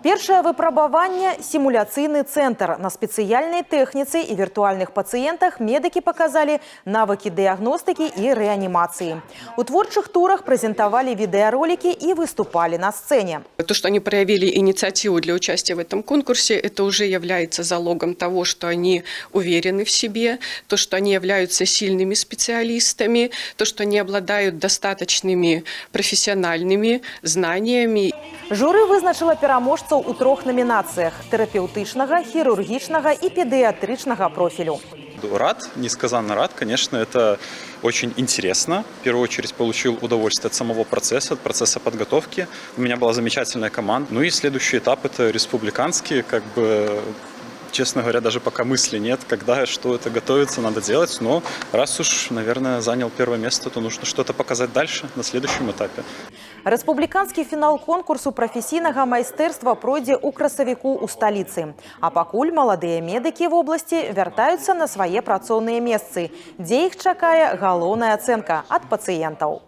Першае выпрабаванне – симуляцыйны центр. На спецыяльнай тэхніцы і віртуальных пацыентах медыкі паказалі навыкі дыягностыкі і рэанімацыі. У творчых турах прэзентавалі відэаролікі і выступали на сцене. То, что они проявили инициативу для участия в этом конкурсе, это уже является залогом того, что они уверены в себе, то, что они являются сильными специалистами, то, что они обладают достаточными профессиональными знаниями. Журы вызначила пераможцаў у 3 номинациях – терапевтичного, хирургичного и педиатричного профилю. Рад, несказанно рад. Конечно, это очень интересно. В первую очередь получил удовольствие от самого процесса, от процесса подготовки. У меня была замечательная команда. Ну и следующий этап – это республиканский. Честно говоря, даже пока мысли нет, когда и что это готовится, надо делать. Но раз уж, наверное, занял первое место, то нужно что-то показать дальше, на следующем этапе. Рэспубліканскі фінал конкурсу прафесійнага майстэрства пройдзе ў красавіку ў сталіцы. А пакуль маладыя медыкі в области вяртаюцца на свае працоўныя месцы, дзе іх чакае галоўная ацэнка ад пацыентаў.